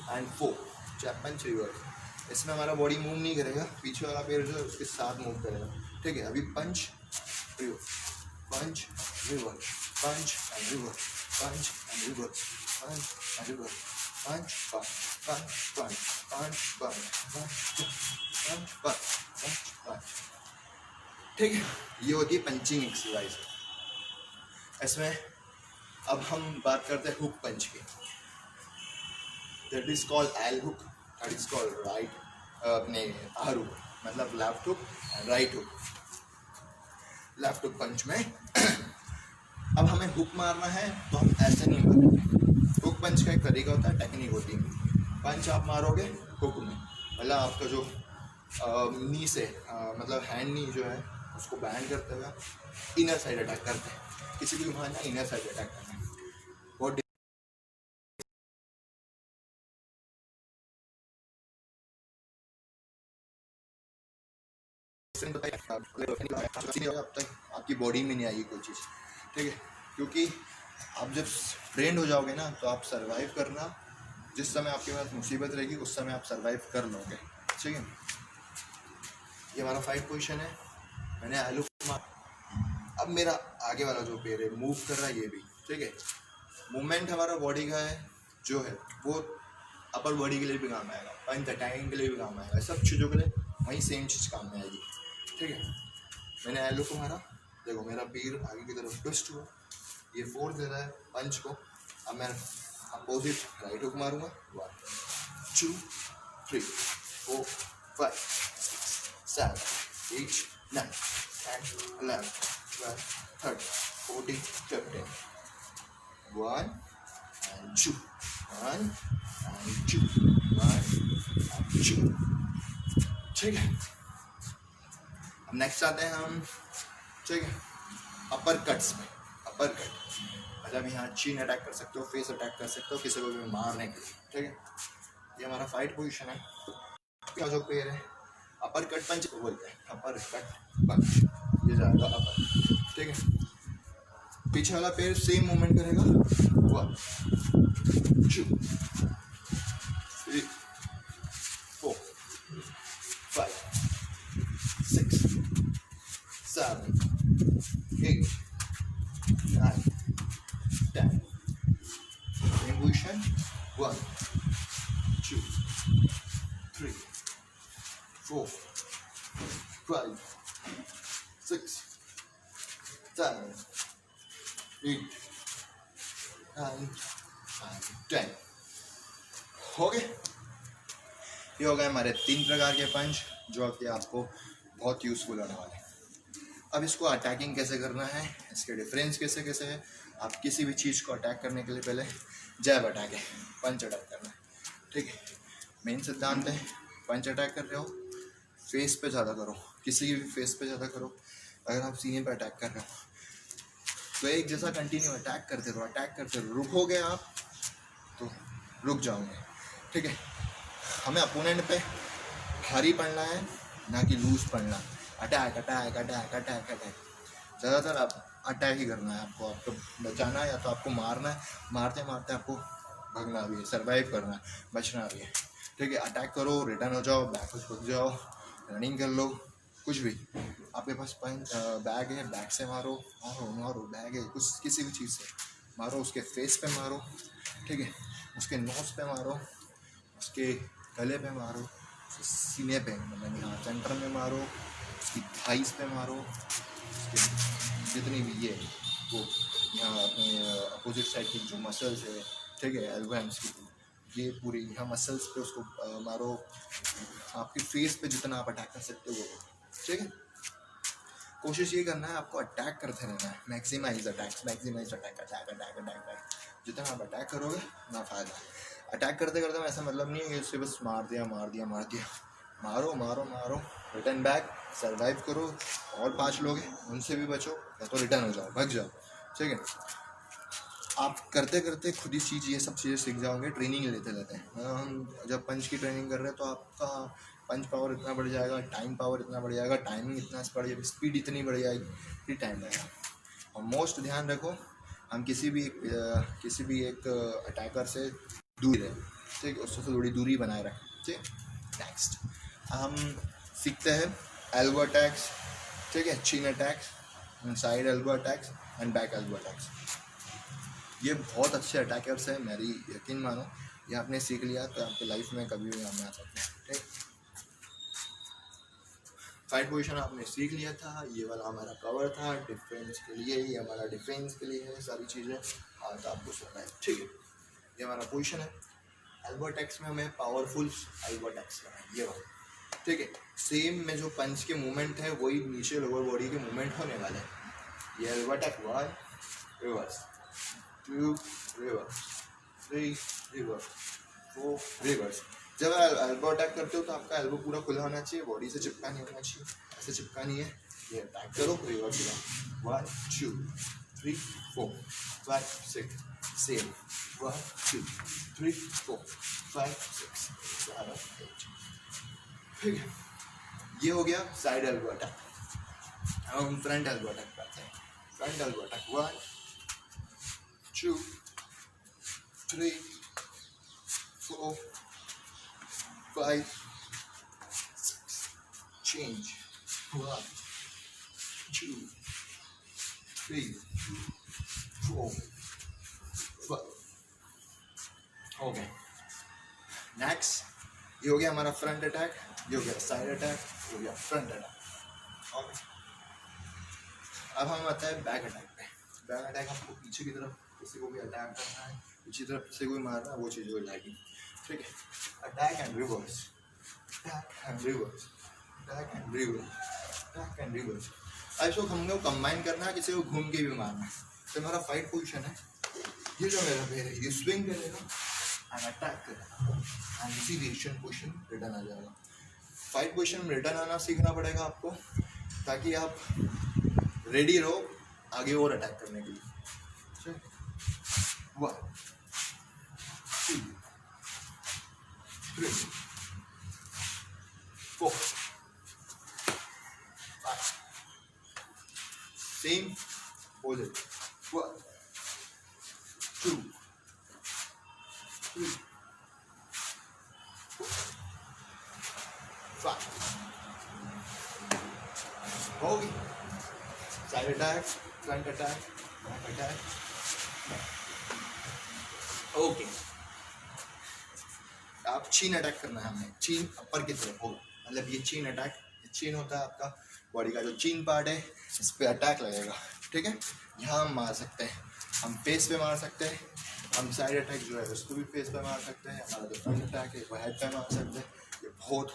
and 4 jab punch reverse. इसमें हमारा बॉडी मूव नहीं करेगा, पीछे वाला पैर जो है उसके साथ मूव करेगा, ठीक है। अभी punch reverse, punch reverse, punch and reverse, punch and reverse, punch and reverse, punch punch punch punch punch punch punch punch, ठीक है। ये होती है पंचिंग एक्सरसाइज। इसमें अब हम बात करते हैं हुक पंच की। That is called L hook, that is called right अपने आर हुक, मतलब left hook and right hook. Left hook punch में अब हमें हुक मारना है तो हम ऐसे नहीं मारेंगे। हुक पंच का एक तरीका होता है, टेक्निक होती है। पंच आप मारोगे हुक में, मतलब आपका जो नी से मतलब हैंड नी जो है उसको बैंड करते हुए इनर साइड अटैक करते हैं। किसी भी मारना इनर साइड अटैक करना है, बहुत अब तक आपकी बॉडी में नहीं आएगी कोई चीज़, ठीक है। क्योंकि आप जब ट्रेंड हो जाओगे ना तो आप सर्वाइव करना, जिस समय आपके पास मुसीबत रहेगी उस समय आप सर्वाइव कर लोगे, ठीक है। ये हमारा फाइट पोजीशन है। मैंने आलू मार, अब मेरा आगे वाला जो पैर है मूव कर रहा है ये भी, ठीक है। मूवमेंट हमारा बॉडी का है जो है वो अपर बॉडी के लिए भी काम आएगा, पंच अटैकिंग के लिए भी काम आएगा, सब चीज़ों के लिए वही सेम चीज़ काम में आएगी, ठीक है। मैंने एलो को मारा, देखो मेरा पैर आगे की तरफ ट्विस्ट हुआ, ये फोर्स दे रहा है पंच को। अब मैं अपोजिट राइट हुक मारूंगा, 1 2 3 4 5 6 7 8 9 10 11 12 13 14 15 1 and 2 1 and 2 1 and 2, ठीक है। अब नेक्स्ट आते हैं हम, ठीक है, अपर कट्स में। अपर कट मतलब यहाँ चीन अटैक कर सकते हो, फेस अटैक कर सकते हो किसी को भी मारने के लिए, ठीक है। ये हमारा फाइट पोजीशन है। का जो पैर है अपर कट पंच बोलते हैं, अपर कट पंच, ये जाएगा अपर, ठीक है। पीछे वाला पैर सेम मूवमेंट करेगा, 1 2 3 4 5 6 7 8 9 10, in position, 1 2 3 4 5 6 7 8 9 10। हो गए, ये हो गए हमारे 3 प्रकार के पंच जो कि आपको बहुत यूज़फुल होने वाले हैं। अब इसको अटैकिंग कैसे करना है, इसके डिफरेंस कैसे कैसे है। आप किसी भी चीज़ को अटैक करने के लिए पहले जैब अटैक है, पंच अटैक करना है, ठीक है। मेन सिद्धांत है, पंच अटैक कर रहे हो फेस पे ज़्यादा करो, किसी भी फेस पे ज़्यादा करो। अगर आप सीने पे अटैक कर रहे हो तो एक जैसा कंटिन्यू अटैक करते रहो, रुकोगे आप तो रुक जाओगे, ठीक है। हमें अपोनेंट पे भारी पड़ना है, ना कि लूज पड़ना। Attack attack attack attack attack, ज़्यादातर आप अटैक ही करना है आपको बचाना है या तो आपको मारना है, मारते मारते आपको भागना भी है, सर्वाइव करना है, बचना भी है, ठीक है। अटैक करो, रिटर्न हो जाओ, बैक रुक जाओ, रनिंग कर लो, कुछ भी। आपके पास बैग है, बैग से मारो मारो मारो, बैग है कुछ किसी भी चीज़ से मारो, उसके फेस पे मारो, ठीक है, उसके नोज पे मारो, उसके गले पे मारो, उसके सीने पे मतलब यहाँ सेंटर में मारो, उसकी थाइस पे मारो, उसके जितनी भी ये वो यहाँ अपने अपोजिट साइड की जो मसल्स है, ठीक है, एल्बो हैम्स की ये पूरी यहाँ मसल्स पे उसको मारो। आपकी फेस पे जितना आप अटैक कर सकते हो वो, ठीक है। कोशिश ये करना है आपको अटैक करते रहना है, maximise attack, maximise attack, attack attack attack attack. जितना आप अटैक करोगे ना फ़ायदा। अटैक करते करते ऐसा मतलब नहीं है कि उससे बस मार दिया मार दिया मार दिया, मारो मारो मारो, रिटर्न बैक, सर्वाइव करो। और 5 लोग हैं उनसे भी बचो या तो रिटर्न हो जाओ, भग जाओ, ठीक है। आप करते करते खुद ही चीज़ ये सब चीज़ें सीख जाओगे, ट्रेनिंग लेते लेते हैं। हम जब पंच की ट्रेनिंग कर रहे हैं तो आपका पंच पावर इतना बढ़ जाएगा, टाइम पावर इतना बढ़ जाएगा, टाइमिंग इतना बढ़ जाएगी, स्पीड इतनी बढ़ जाएगी कि टाइम लगेगा। और मोस्ट ध्यान रखो, हम किसी भी एक अटैकर से दूर रहें, ठीक है, उससे थोड़ी दूरी बनाए रखें, ठीक है। नेक्स्ट हम सीखते हैं एल्बो अटैक्स, ठीक है, chin attacks, side elbow attacks and back elbow attacks. ये बहुत अच्छे अटैकर्स हैं, मेरी यकीन मानो, ये आपने सीख लिया तो आपकी लाइफ में कभी भी काम आ सकते हैं, ठीक। फाइट पोजीशन आपने सीख लिया था, ये वाला हमारा कवर था डिफेंस के लिए, ये हमारा डिफेंस के लिए है सारी चीज़ें, हाथ आपको सुनना है, ठीक है। ये हमारा पोजीशन है। एल्बो अटैक्स में हमें पावरफुल एल्बो अटैक्स करना है, ये वाला, ठीक है। सेम में जो पंच के मूवमेंट है वही नीचे लोअर बॉडी के मूवमेंट होने वाले हैं। ये elbow attack 1 reverse, 2 reverse, 3 reverse, 4 reverse. जब एल्बो अटैक करते हो तो आपका एल्बो पूरा खुला होना चाहिए, बॉडी से चिपका नहीं होना चाहिए, ऐसे चिपका नहीं है। ये अटैक करो, रिवर्स करो, 1 2 3 4 5 6 सेम, 1 2 3 4 5 6 7 8, ठीक है। ये हो गया साइड एल्बो अटैक। अब हम फ्रंट एल्बो अटैक करते हैं। Front elbow attack 1 2 3 4 5 6 change, 1 2 3 4 5। Okay, next ये हो गया हमारा फ्रंट अटैक, ये हो गया साइड अटैक, ये हो गया फ्रंट अटैक। ओके, अब हम आते हैं बैक अटैक पे। बैक अटैक आपको पीछे की तरफ किसी को भी अटैक करना है, पीछे की तरफ किसी को भी मारना है, वो चीज़ हो जाएगी, ठीक है। Attack and reverse, attack and reverse, attack and reverse, attack and reverse. अब इसको हमको कंबाइन करना है, किसी को घूम के भी मारना है। तो हमारा फाइट पोजीशन है, ये जो मेरा पैर है ये स्विंग करेगा एंड अटैक करेगा एंड इसी रिएक्शन पोजीशन रिटर्न आ जाएगा। फाइट पोजीशन में रिटर्न आना सीखना पड़ेगा आपको, ताकि आप रेडी रहो आगे और अटैक करने के लिए। 1 2 3 front attack, back attack. Okay, आप चीन अटैक करना है हमें, चीन अपर की तरफ होगा, मतलब ये चीन अटैक, ये चीन होता है आपका बॉडी का जो चीन पार्ट है, इस पे अटैक लगेगा, ठीक है। यहाँ हम मार सकते हैं, हम फेस पे मार सकते हैं, हम साइड अटैक जो है उसको भी फेस पे मार सकते हैं, हमारा जो फ्रंट अटैक है वो हेड पे मार सकते हैं। ये बहुत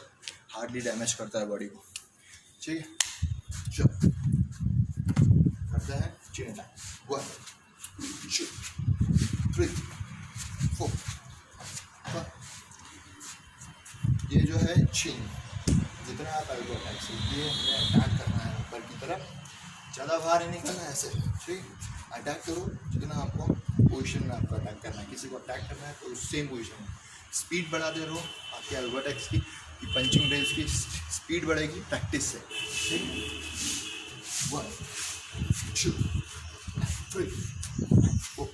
हार्डली डैमेज करता है बॉडी को, ठीक है। चलो करते हैं चीन अटैक, 1 2 3 4 5। ये जो है चीन, जितना आप एल्बो अटैक सीखिए, हमें अटैक करना है ऊपर की तरफ, ज़्यादा बाहर नहीं निकलना है, ऐसे ठीक। अटैक करो जितना आपको पोजीशन में आपको अटैक करना है, किसी को अटैक करना है तो सेम पोजीशन में स्पीड बढ़ाते रहो आपके एल्बो अटैक्स की, पंचिंग ड्रिल्स की स्पीड बढ़ेगी प्रैक्टिस से, ठीक। 1 2 3 4,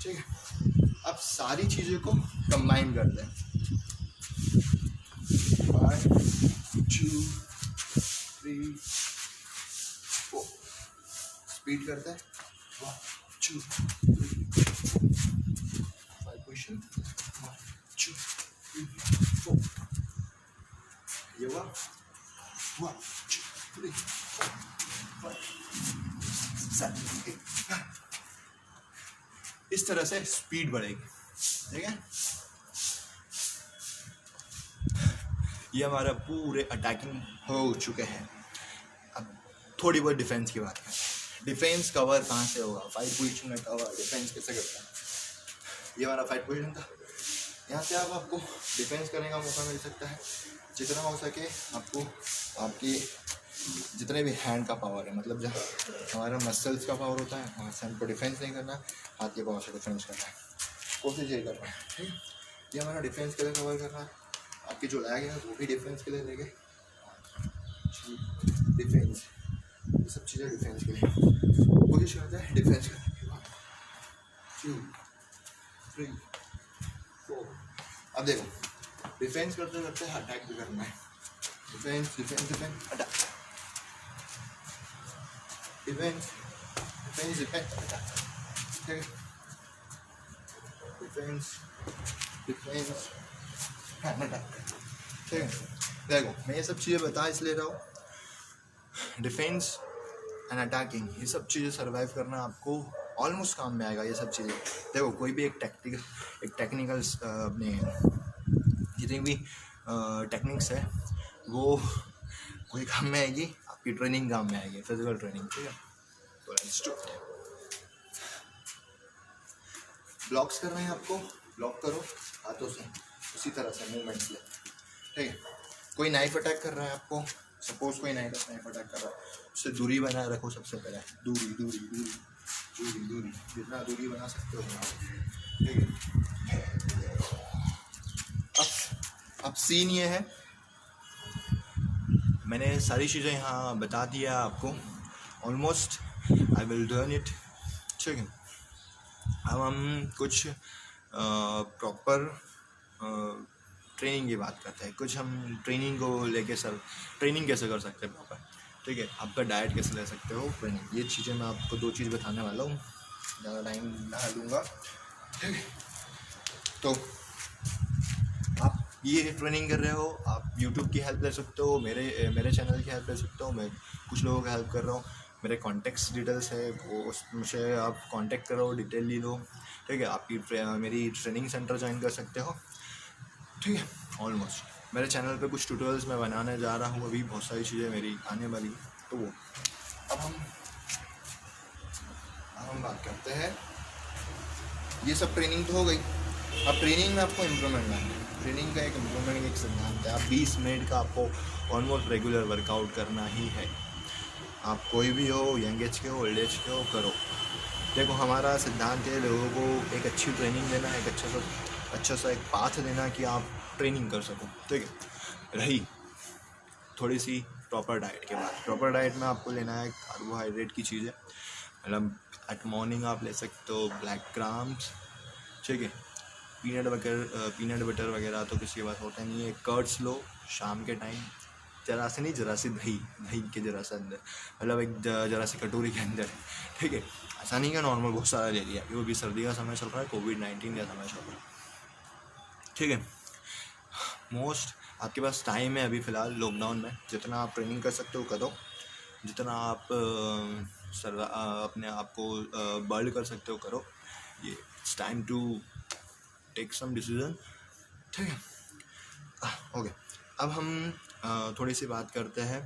ठीक है। अब सारी चीज़ों को कंबाइन कर दें, 5 2 3 4, स्पीड करते हैं, 1 2 3 4, 5 पोजीशन, 1 2 3 4, ये हुआ 1 2 3 4 5 7 8 9। इस तरह से स्पीड बढ़ेगी, ठीक है। ये हमारा पूरे अटैकिंग हो चुके हैं। अब थोड़ी बहुत डिफेंस की बात करें। डिफेंस कवर कहाँ से होगा, फाइट पोजीशन में कवर डिफेंस कैसे करते हैं। ये हमारा फाइट पोजीशन था, यहाँ से आपको डिफेंस करने का मौका मिल सकता है। जितना हो सके आपको आपकी जितने भी हैंड का पावर है, मतलब जहाँ हमारा मसल्स का पावर होता है वहाँ से हमको डिफेंस नहीं करना, हाथ के पावर से डिफेंस करना है, कोशिश ये करना है, ठीक है। ये हमारा डिफेंस के लिए कवर कर रहा है। आपकी जो लैग है वो भी डिफेंस के लिए लेंगे, डिफेंस, ये सब चीज़ें डिफेंस के लिए कोशिश करते हैं डिफेंस करने की। 1 2 3 4। अब देखो डिफेंस करते करते अटैक भी करना है, defence defence defence attack, defence defence defence attack, ठीक है। डिफेंस डिफेंस अटैक, ठीक है। देखो मैं ये सब चीज़ें बता इसलिए रहा हूँ, डिफेंस एंड अटैकिंग, ये सब चीज़ें सर्वाइव करना आपको ऑलमोस्ट काम में आएगा। ये सब चीज़ें देखो, कोई भी एक टेक्निकल अपने जितनी भी टेक्निक्स है वो कोई काम में आएगी, आपकी ट्रेनिंग काम में आएगी, फिजिकल ट्रेनिंग, ठीक है। तो लेट्स डू इट। ब्लॉक्स करना है आपको, ब्लॉक करो हाथों से, उसी तरह से मूवमेंट्स ले, ठीक है। कोई नाइफ अटैक कर रहा है आपको, सपोज कोई नाइफ अटैक कर रहा है, उससे दूरी बनाए रखो। सबसे पहले दूरी दूरी दूरी दूरी दूरी, जितना दूरी बना सकते हो, ठीक है। अब सीन ये है, मैंने सारी चीज़ें यहाँ बता दिया आपको, almost I will done it, ठीक है। अब हम कुछ प्रॉपर ट्रेनिंग की बात करते हैं। कुछ हम ट्रेनिंग को लेके ट्रेनिंग कैसे कर सकते हैं प्रॉपर, ठीक है। आपका डाइट कैसे ले सकते हो, ट्रेनिंग, ये चीज़ें मैं आपको 2 चीज़ बताने वाला हूँ, ज़्यादा टाइम ना लूँगा, ठीक है। तो आप ये ट्रेनिंग कर रहे हो, आप यूट्यूब की हेल्प ले सकते हो, मेरे चैनल की हेल्प ले सकते हो, मैं कुछ लोगों की हेल्प कर रहा हूँ, मेरे कॉन्टेक्ट्स डिटेल्स है वो उससे आप कांटेक्ट करो, डिटेल ले लो, ठीक है। आपकी मेरी ट्रेनिंग सेंटर ज्वाइन कर सकते हो, ठीक है। ऑलमोस्ट मेरे चैनल पे कुछ ट्यूटोरियल्स मैं बनाने जा रहा हूँ, अभी बहुत सारी चीज़ें मेरी आने वाली, तो वो अब हम बात करते हैं। ये सब ट्रेनिंग तो हो गई, अब ट्रेनिंग में आपको इम्प्रूवमेंट लाना है। ट्रेनिंग का एक इम्प्रूवमेंट एक सिद्धांत है, आप 20 मिनट का आपको ऑलमोस्ट रेगुलर वर्कआउट करना ही है। आप कोई भी हो, यंग एज के हो, ओल्ड एज के हो, करो। देखो हमारा सिद्धांत है लोगों को एक अच्छी ट्रेनिंग देना, एक अच्छा सा एक पाथ देना कि आप ट्रेनिंग कर सको, ठीक है। रही थोड़ी सी प्रॉपर डाइट के बाद, प्रॉपर डाइट में आपको लेना है कार्बोहाइड्रेट की चीज़ें, मतलब एट मॉर्निंग आप ले सकते हो ब्लैक ग्राम्स, ठीक है। पीनट बटर वगैरह तो किसी के पास होता नहीं है, कर्ड्स लो शाम के टाइम, जरा सी नहीं, जरा सी दही, दही के जरा सा अंदर, मतलब एक जरा सी कटोरी के अंदर, ठीक है। ऐसा नहीं कि नॉर्मल बहुत सारा ले लिया, वो भी सर्दी का समय चल रहा है, कोविड-19 का समय चल रहा है, ठीक है। मोस्ट आपके पास टाइम है अभी फ़िलहाल लॉकडाउन में, जितना आप ट्रेनिंग कर सकते हो करो, जितना आप अपने आप को बर्ड कर सकते हो करो। ये it's time to take some decision, ठीक है। ओके, अब हम थोड़ी सी बात करते हैं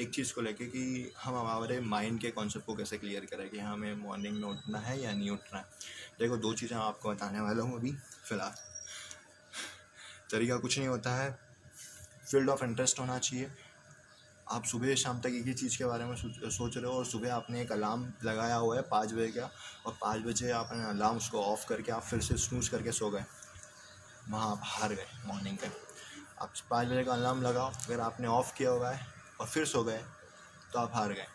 एक चीज़ को लेके कि हम हमारे माइंड के कॉन्सेप्ट को कैसे क्लियर करें कि हमें मॉर्निंग में उठना है या नहीं उठना है। देखो, दो चीज़ें आपको बताने वाला हूँ अभी फ़िलहाल। तरीका कुछ नहीं होता है, फील्ड ऑफ इंटरेस्ट होना चाहिए। आप सुबह शाम तक एक ही चीज़ के बारे में सोच रहे हो, और सुबह आपने एक अलार्म लगाया हुआ है 5 बजे का, और 5 बजे आपने अलार्म उसको ऑफ़ करके आप फिर से स्नूज़ करके सो गए, वहाँ आप हार गए मॉर्निंग का। आप 5 बजे का अलार्म लगाओ, अगर आपने ऑफ़ किया हुआ है और फिर सो गए तो आप हार गए।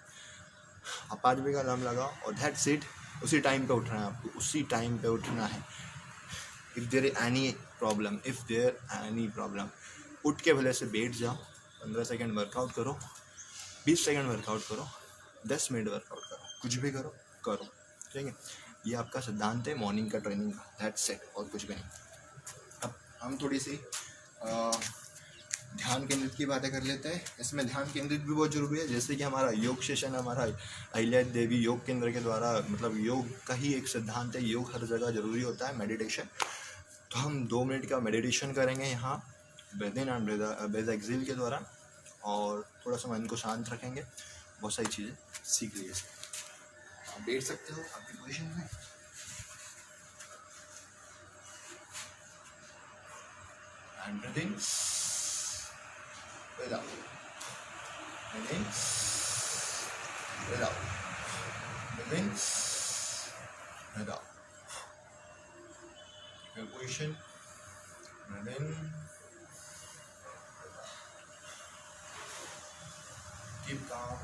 आप 5 बजे का अलार्म लगाओ और दैट्स इट, उसी टाइम पे उठना है आपको, उसी टाइम पे उठना है। इफ़ देयर एनी प्रॉब्लम, उठ के भले से बैठ जाओ, 15 सेकेंड वर्कआउट करो, 20 सेकेंड वर्कआउट करो, 10 मिनट वर्कआउट करो, कुछ भी करो, ठीक है। ये आपका सिद्धांत है मॉर्निंग का ट्रेनिंग का, दैट्स इट, और कुछ भी नहीं। अब हम थोड़ी सी ध्यान केंद्रित की बातें कर लेते हैं। इसमें ध्यान केंद्रित भी बहुत ज़रूरी है, जैसे कि हमारा योग सेशन, हमारा अहिल्या देवी योग केंद्र के द्वारा, मतलब योग का ही एक सिद्धांत है, योग हर जगह ज़रूरी होता है, मेडिटेशन। तो हम 2 मिनट का मेडिटेशन करेंगे यहाँ, breathe in and breathe exhale के द्वारा, और थोड़ा सा मन को शांत रखेंगे, बहुत सारी चीज़ें सीख लीजिए। आप बैठ सकते हो आपकी पोजीशन में, and breathe in, breathe out, breathe in, breathe out, breathe in, breathe out, your position, breathe in, keep calm,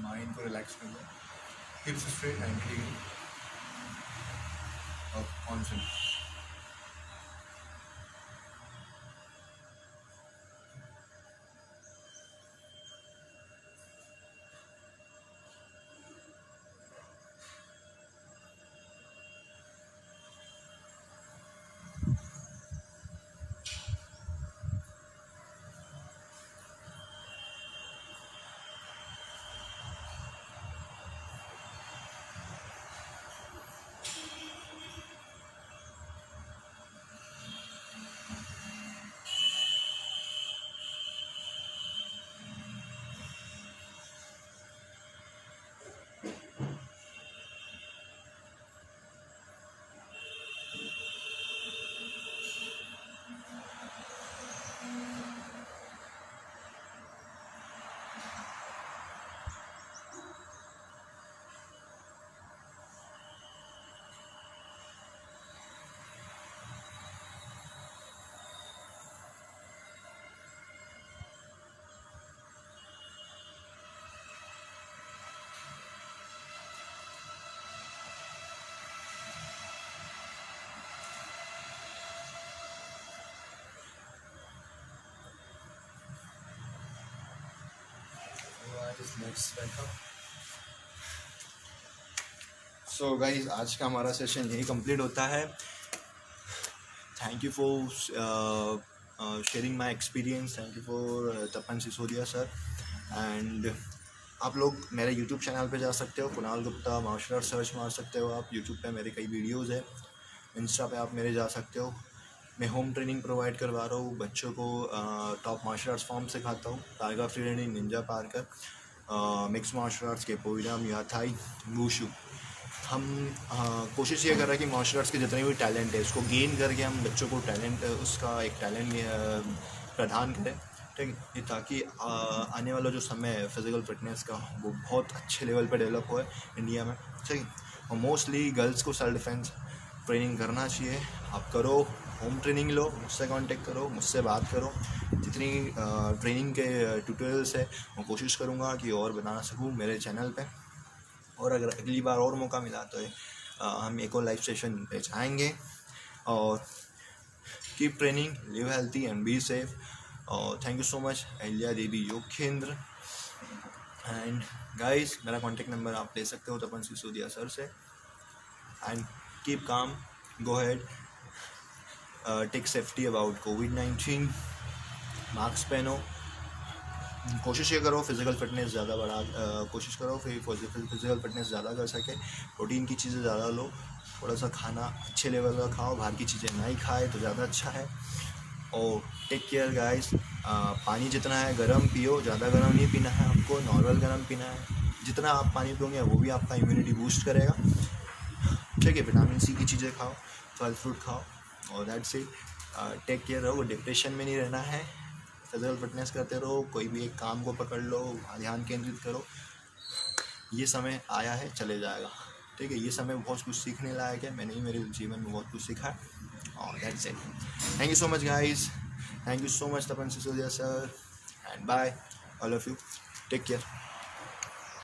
mind को रिलैक्स कर लो, hips straight, 90 degree of concentrate. Let's back up. So guys, आज का हमारा session यही complete होता है। Thank you for sharing my experience, thank you for Tapan Sisodia sir. And आप लोग मेरे यूट्यूब चैनल पे जा सकते हो, Kunal Gupta martial art search मार सकते हो आप। यूट्यूब पे मेरे कई वीडियोज़ है, इंस्टा पे आप मेरे जा सकते हो। मैं होम ट्रेनिंग प्रोवाइड करवा रहा हूँ बच्चों को, टॉप मार्शल आर्ट्स फॉर्म सिखाता हूँ, टाइगर फ्रीडनी, ninja parkour, mix martial arts, capoeira, Muay Thai, wushu. हम कोशिश ये कर रहे हैं कि मार्शल आर्ट्स के जितने भी टैलेंट है उसको गेन करके हम बच्चों को टैलेंट, उसका एक टैलेंट प्रदान करें, ठीक है। ये ताकि आने वाला जो समय है फिज़िकल फिटनेस का, वो बहुत अच्छे लेवल पे डेवलप हो इंडिया में, ठीक है। और मोस्टली गर्ल्स को सेल्फ डिफेंस ट्रेनिंग करना चाहिए। आप करो, होम ट्रेनिंग लो, मुझसे कांटेक्ट करो, मुझसे बात करो। जितनी ट्रेनिंग के ट्यूटोरियल्स है मैं कोशिश करूँगा कि और बना सकूँ मेरे चैनल पे। और अगर अगली बार और मौका मिला तो हम एक और लाइव सेशन पे जाएंगे। और keep training, live healthy and be safe. और thank you so much Ahilya Devi Yog Kendra. And guys मेरा कॉन्टेक्ट नंबर आप ले सकते हो तपन सिसोदिया सर से। And keep calm, go head, take safety about कोविड-19, मास्क पहनो, कोशिश ये करो फिज़िकल फिटनेस ज़्यादा कोशिश करो फिज़िकल फिटनेस ज़्यादा कर सके, प्रोटीन की चीज़ें ज़्यादा लो, थोड़ा सा खाना अच्छे लेवल का खाओ, बाहर की चीज़ें नहीं खाए तो ज़्यादा अच्छा है। और टेक केयर गाइस, पानी जितना है गर्म पियो, ज़्यादा गर्म नहीं पीना है आपको, नॉर्मल गर्म पीना है। जितना आप पानी पियोगे वो भी आपका इम्यूनिटी बूस्ट करेगा। ठीक है, विटामिन सी की चीज़ें खाओ, फल फ्रूट खाओ, और दैट्स इट। टेक केयर रहो, डिप्रेशन में नहीं रहना है, फिजिकल फिटनेस करते रहो, कोई भी एक काम को पकड़ लो, ध्यान केंद्रित करो। ये समय आया है, चले जाएगा। ठीक है, ये समय बहुत कुछ सीखने लायक है, मैंने ही मेरे जीवन में बहुत कुछ सीखा है। और that's it. Thank you so much guys, thank you so much Tapan Sisodia sir, and bye all of you, take care.